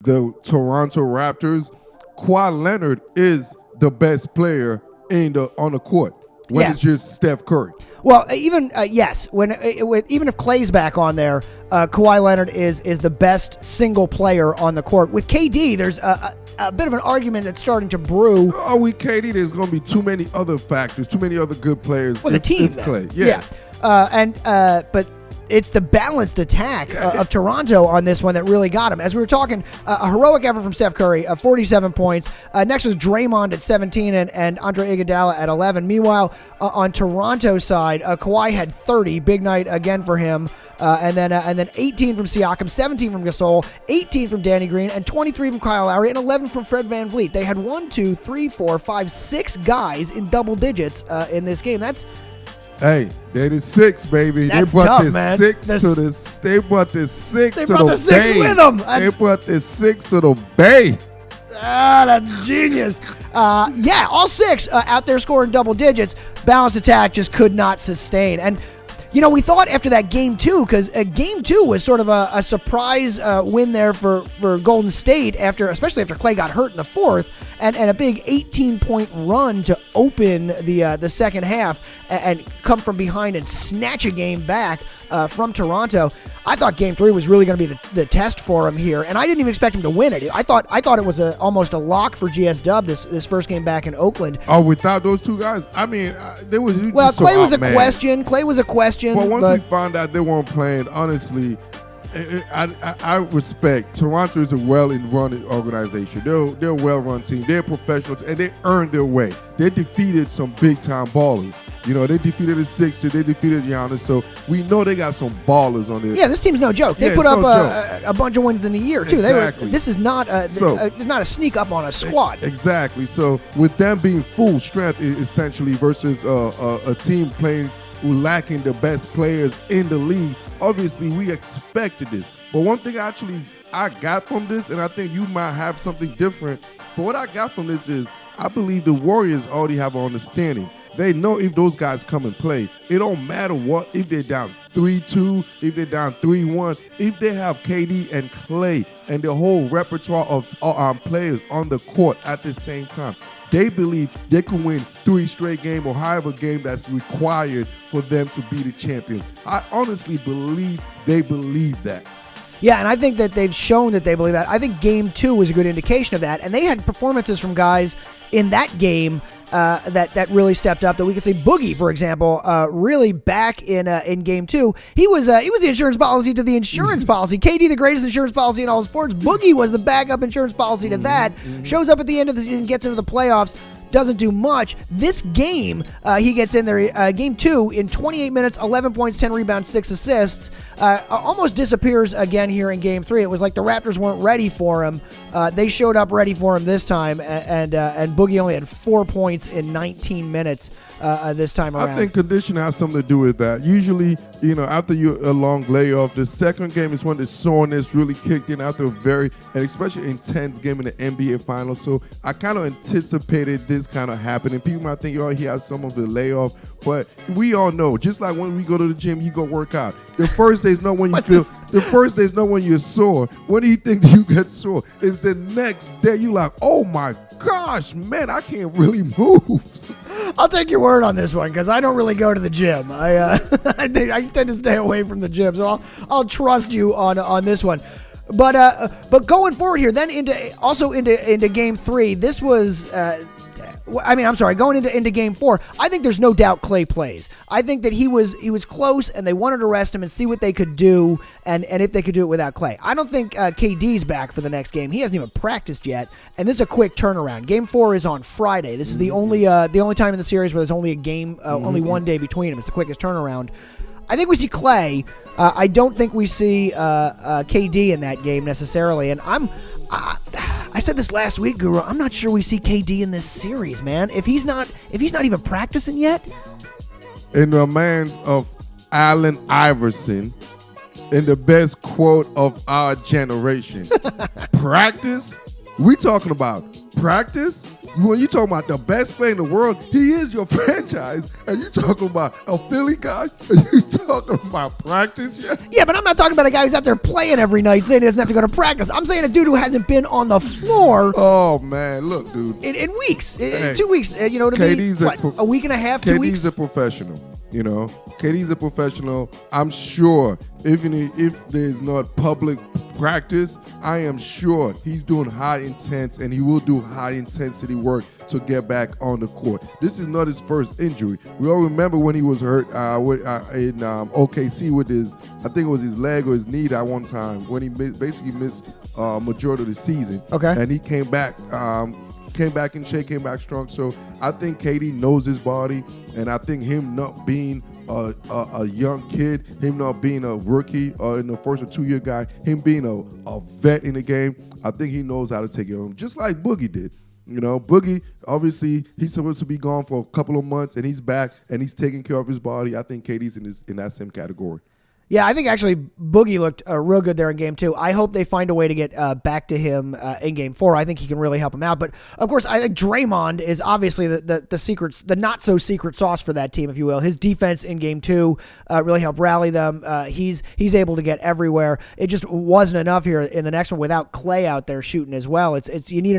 the Toronto Raptors, Kawhi Leonard is the best player on the court when it's just Steph Curry. Well, even yes, even if Clay's back on there, Kawhi Leonard is the best single player on the court. With KD, there's a bit of an argument that's starting to brew. Oh, with KD, there's going to be too many other factors, too many other good players. Well, the team, Clay, but it's the balanced attack of Toronto on this one that really got him. As we were talking, a heroic effort from Steph Curry, 47 points. Next was Draymond at 17 and Andre Iguodala at 11. Meanwhile, on Toronto's side, Kawhi had 30, big night again for him. And then 18 from Siakam, 17 from Gasol, 18 from Danny Green, and 23 from Kyle Lowry, and 11 from Fred VanVleet. They had 6 guys in double digits in this game. Hey, they the 6, baby. That's they brought tough, this man. 6 to the. They brought this 6 they to brought the the 6 Bay. with them. They brought this 6 to the Bay. That's genius. All 6 out there scoring double digits. Balanced attack just could not sustain. And we thought after that game 2, because game 2 was sort of a surprise win there for Golden State, especially after Clay got hurt in the fourth, and a big 18-point run to open the second half and come from behind and snatch a game back from Toronto. I thought game 3 was really going to be the test for him here, and I didn't even expect him to win it. I thought it was almost a lock for GS Dub this first game back in Oakland. Oh, without those 2 guys, I mean, there was Clay was a question. Clay was a question. But once we found out they weren't playing, honestly, I respect. Toronto is a well-run organization. They're a well-run team. They're professionals, and they earned their way. They defeated some big-time ballers. They defeated the Sixers. They defeated Giannis. So we know they got some ballers on there. Yeah, this team's no joke. They put up a bunch of wins in the year, too. Exactly. This is not a sneak up on a squad. Exactly. So with them being full strength, essentially, versus a team playing lacking the best players in the league, obviously we expected this. But one thing I got from this, and I think you might have something different, but what I got from this is I believe the Warriors already have an understanding. They know if those guys come and play, it don't matter what, if they're down 3-2, if they're down 3-1, if they have KD and Clay and the whole repertoire of players on the court at the same time, they believe they can win 3 straight games or however game that's required for them to be the champions. I honestly believe they believe that. Yeah, and I think that they've shown that they believe that. I think game 2 was a good indication of that, and they had performances from guys in that game that really stepped up. That we could say Boogie, for example, really back in game 2. He was the insurance policy to the insurance policy. KD, the greatest insurance policy in all sports. Boogie was the backup insurance policy to that. Shows up at the end of the season, gets into the playoffs. Doesn't do much. This game, he gets in there, game 2, in 28 minutes, 11 points, 10 rebounds, 6 assists. Almost disappears again here in game 3. It was like the Raptors weren't ready for him. They showed up ready for him this time, and Boogie only had 4 points in 19 minutes this time around. I think condition has something to do with that. Usually, after a long layoff, the second game is when the soreness really kicked in after a very, and especially intense game in the NBA Finals. So I kind of anticipated this kind of happening. People might think, he has some of the layoff, but we all know, just like when we go to the gym, you go work out. The first day's not when you the first day's not when you're sore. When do you think you get sore? It's the next day. You like, oh my gosh, man, I can't really move. I'll take your word on this one because I don't really go to the gym. I tend to stay away from the gym, so I'll trust you on this one. But going forward here, then into game 3, this was. Going into game 4, I think there's no doubt Clay plays. I think that he was close, and they wanted to rest him and see what they could do, and if they could do it without Clay. I don't think KD's back for the next game. He hasn't even practiced yet, and this is a quick turnaround. Game 4 is on Friday. This is the only time in the series where there's only a game, only one day between them. It's the quickest turnaround. I think we see Clay. I don't think we see KD in that game necessarily, and I said this last week, Guru. I'm not sure we see KD in this series, man. If he's not even practicing yet. In the minds of Allen Iverson, in the best quote of our generation, practice? We talking about practice? when you talking about the best player in the world, he is your franchise. And you talking about a Philly guy? And you talking about practice yet? Yeah, but I'm not talking about a guy who's out there playing every night saying he doesn't have to go to practice. I'm saying a dude who hasn't been on the floor Oh, man. Look, dude. in weeks, Hey, 2 weeks. You know, to KD's be, a week and a half, 2 weeks? KD's a professional. You know, KD's a professional. I'm sure even if there's not public practice, I am sure he's doing high intense and he will do high intensity work to get back on the court. This is not his first injury. We all remember when he was hurt in OKC with his, I think it was his leg or his knee at one time when he basically missed majority of the season. Okay. And he came back in shape, came back strong. So I think KD knows his body, and I think him not being a young kid, him not being a rookie or in the first or 2 year guy, him being a vet in the game, I think he knows how to take it home, just like Boogie did. You know, Boogie, obviously, he's supposed to be gone for a couple of months, and he's back, and he's taking care of his body. I think KD's in that same category. Yeah, I think actually Boogie looked real good there in Game 2. I hope they find a way to get back to him in Game 4. I think he can really help him out. But, of course, I think Draymond is obviously the not-so-secret sauce for that team, if you will. His defense in Game 2 really helped rally them. He's able to get everywhere. It just wasn't enough here in the next one without Clay out there shooting as well. You need